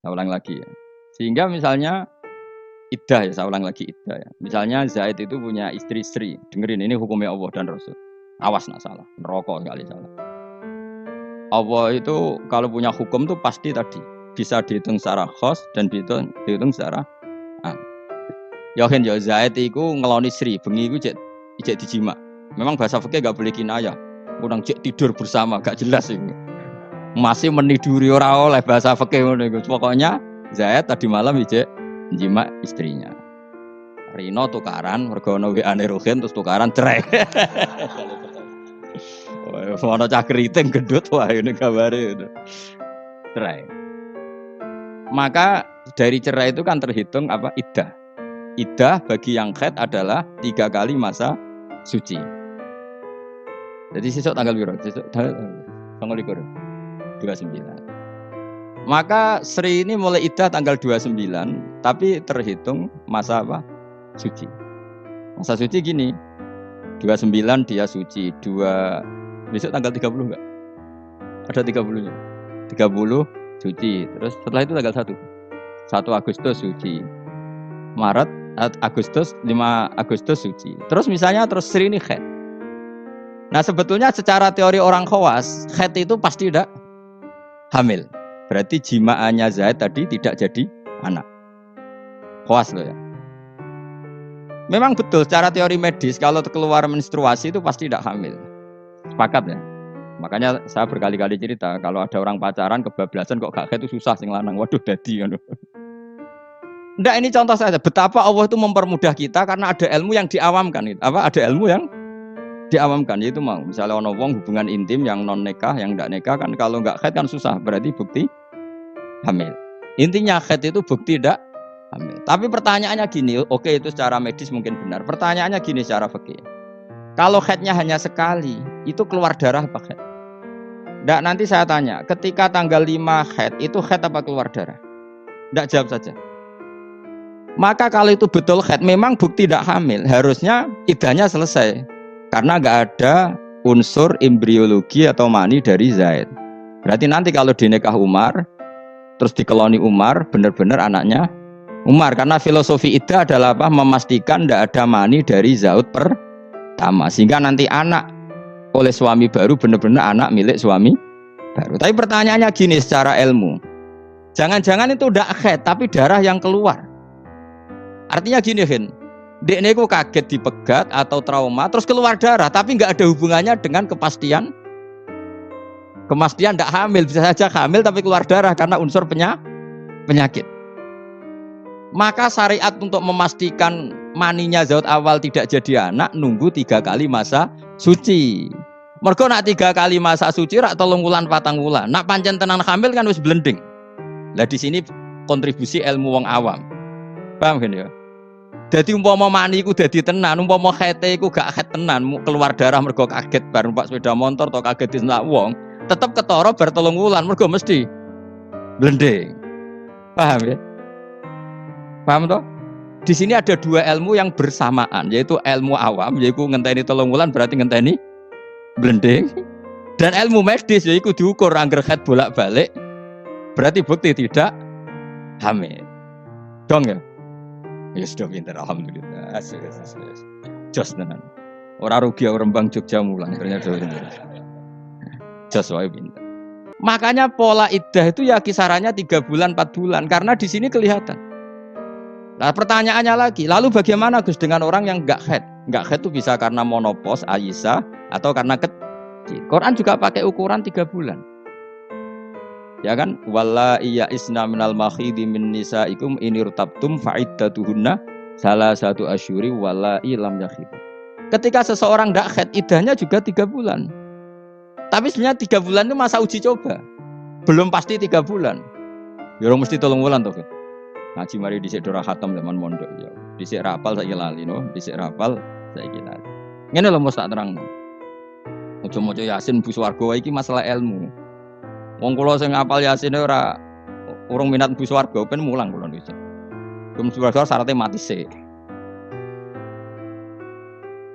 Saya ulang lagi ya. Sehingga misalnya iddah ya, saya ulang lagi iddah ya. Misalnya Zaid itu punya istri Sri. Dengerin ini hukumnya Allah dan Rasul. Awas nak salah, neraka kali salah. Allah itu kalau punya hukum tuh pasti tadi bisa dihitung secara khos dan dihitung secara am. Yakin ya Zaid itu ngeloni Sri, bengi itu cek dijima. Memang bahasa fikih gak boleh kinayah. Kurang cek tidur bersama, gak jelas itu. Masih meniduri orang oleh bahasa fikih ngono iku. Pokoknya Zaid tadi malam ijek jima istrinya. Rino tukaran mergo ono WA-ne Ruhin terus tukaran cerai. Ono cah keriting gendut wah ini gambare itu. Cerai. Maka dari cerai itu kan terhitung apa iddah. Iddah bagi yang haid adalah 3 kali masa suci. Jadi sesuk tanggal piro? Sesuk tanggal 29. Maka Sri ini mulai iddah tanggal 29, tapi terhitung masa apa? Suci. Masa suci gini. 29 dia suci, besok tanggal 30 enggak? Ada 30-nya. 30 suci. Terus setelah itu tanggal 1 Agustus suci. Maret, Agustus, 5 Agustus suci. Terus misalnya terus Sri ini haid. Nah sebetulnya secara teori orang khawas, haid itu pasti tidak hamil. Berarti jimaannya Zaid tadi tidak jadi anak. Khawas loh ya. Memang betul secara teori medis kalau keluar menstruasi itu pasti tidak hamil. Sepakat ya. Makanya saya berkali-kali cerita kalau ada orang pacaran kebablasan kok gak haid itu susah sing lanang. Waduh dadi ngono. Ndak, ini contoh saja betapa Allah itu mempermudah kita karena ada ilmu yang diawamkan. Ada ilmu yang diawamkan, yaitu mau misalnya ono wong hubungan intim yang non nikah, yang ndak nikah kan kalau nggak haid kan susah, berarti bukti hamil. Intinya haid itu bukti ndak hamil. Tapi pertanyaannya gini, oke itu secara medis mungkin benar. Pertanyaannya gini secara fikih. Kalau haidnya hanya sekali, itu keluar darah apa haid? Ndak, nanti saya tanya, ketika tanggal 5 haid, itu haid apa keluar darah? Ndak, jawab saja. Maka kalau itu betul haid, memang bukti tidak hamil, harusnya iddahnya selesai. Karena nggak ada unsur embriologi atau mani dari Zaid. Berarti nanti kalau dinikah Umar, terus dikeloni Umar, benar-benar anaknya Umar. Karena filosofi iddah adalah apa? Memastikan tidak ada mani dari Zaid pertama. Sehingga nanti anak oleh suami baru benar-benar anak milik suami baru. Tapi pertanyaannya gini secara ilmu. Jangan-jangan itu tidak haid, tapi darah yang keluar. Artinya gini, Hin. Dekne ku kaget dipegat atau trauma terus keluar darah tapi nggak ada hubungannya dengan kepastian tidak hamil, bisa saja hamil tapi keluar darah karena unsur penyakit. Maka syariat untuk memastikan maninya Zaid awal tidak jadi anak nunggu 3 kali masa suci. Mergo nak 3 kali masa suci rak 3 wulan 4 wulan. Nak pancen tenan hamil kan wis blending. Lah di sini kontribusi ilmu wong awam. Paham kan ya? Jadi umpama mani iku dadi tenan, umpama haite iku gak haid tenan, keluar darah mergo kaget bar numpak sepeda motor atau kaget disentak wong, tetep ketara bar 3 wulan mergo mesti blending. Paham ya? Paham toh? Di sini ada 2 ilmu yang bersamaan, yaitu ilmu awam, yaitu ngenteni 3 wulan berarti ngenteni blending, dan ilmu medis yaitu diukur angger haid bolak-balik, berarti bukti tidak hamil. Dong ya? Ya sudah pintar, alhamdulillah. Jos tenan. Ora rugi orang Rembang Jogja mulang ternyata. Jos wae pintar. Makanya pola iddah itu ya kisarannya 3 bulan 4 bulan karena di sini kelihatan. Nah, pertanyaannya lagi, lalu bagaimana Gus dengan orang yang enggak haid? Enggak haid itu bisa karena monopos, Aisyah atau karena kecil. Quran juga pakai ukuran 3 bulan. Ya kan, walla iya isna minal makhidi min nisaikum inirtabtum fa'iddatuhunna salasatu asyuri walla ilam yakhid. Ketika seseorang tidak haid, iddahnya juga 3 bulan. Tapi sebenarnya 3 bulan itu masa uji coba. Belum pasti 3 bulan. Ya orang mesti 3 bulan tuh. Ngaji mari dhisik dora khatam zaman mondok ya. Dhisik rapal saiki lali no, dhisik rapal saiki lali. Ngene lho mesti tak terangno. Moco-moco Yasin bu swarga iki masalah ilmu. Wong kula sing ngapal Yasin ora urung minat bu swarga ben mulang kula dhisik. Kum swarga syaratnya mati sik.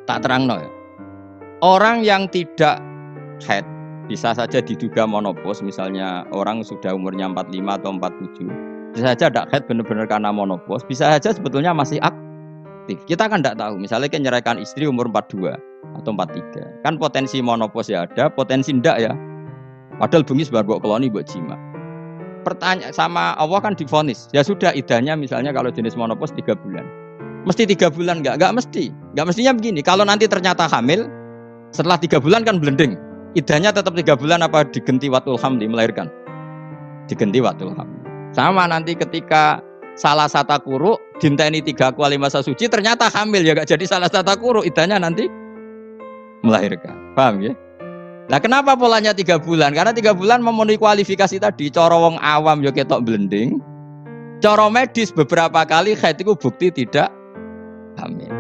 Tak terangno ya. Orang yang tidak haid bisa saja diduga monopos, misalnya orang sudah umurnya 45 atau 47 Bisa saja tidak haid benar-benar karena monopos, bisa saja sebetulnya masih aktif. Kita kan tidak tahu. Misalnya kan nyeraikan istri umur 42 atau 43. Kan potensi monopos ya ada, potensi ndak ya. Padahal bengi sebar mbok keloni mbok jima. Pertanyaan sama Allah kan divonis. Ya sudah idahnya misalnya kalau jenis monopos 3 bulan. Mesti 3 bulan enggak? Enggak mesti. Enggak mestinya begini. Kalau nanti ternyata hamil setelah 3 bulan kan blending. Idahnya tetap 3 bulan apa digenti watul hamli melahirkan? Digenti watul hamli. Sama nanti ketika salah satu kuru dinteni 3 kuali masa suci ternyata hamil ya enggak jadi salah satu kuru idahnya nanti melahirkan. Paham ya? Nah kenapa polanya 3 bulan? Karena 3 bulan memenuhi kualifikasi tadi. Cara wong awam yo ketok blending. Cara medis beberapa kali haid itu bukti tidak hamil.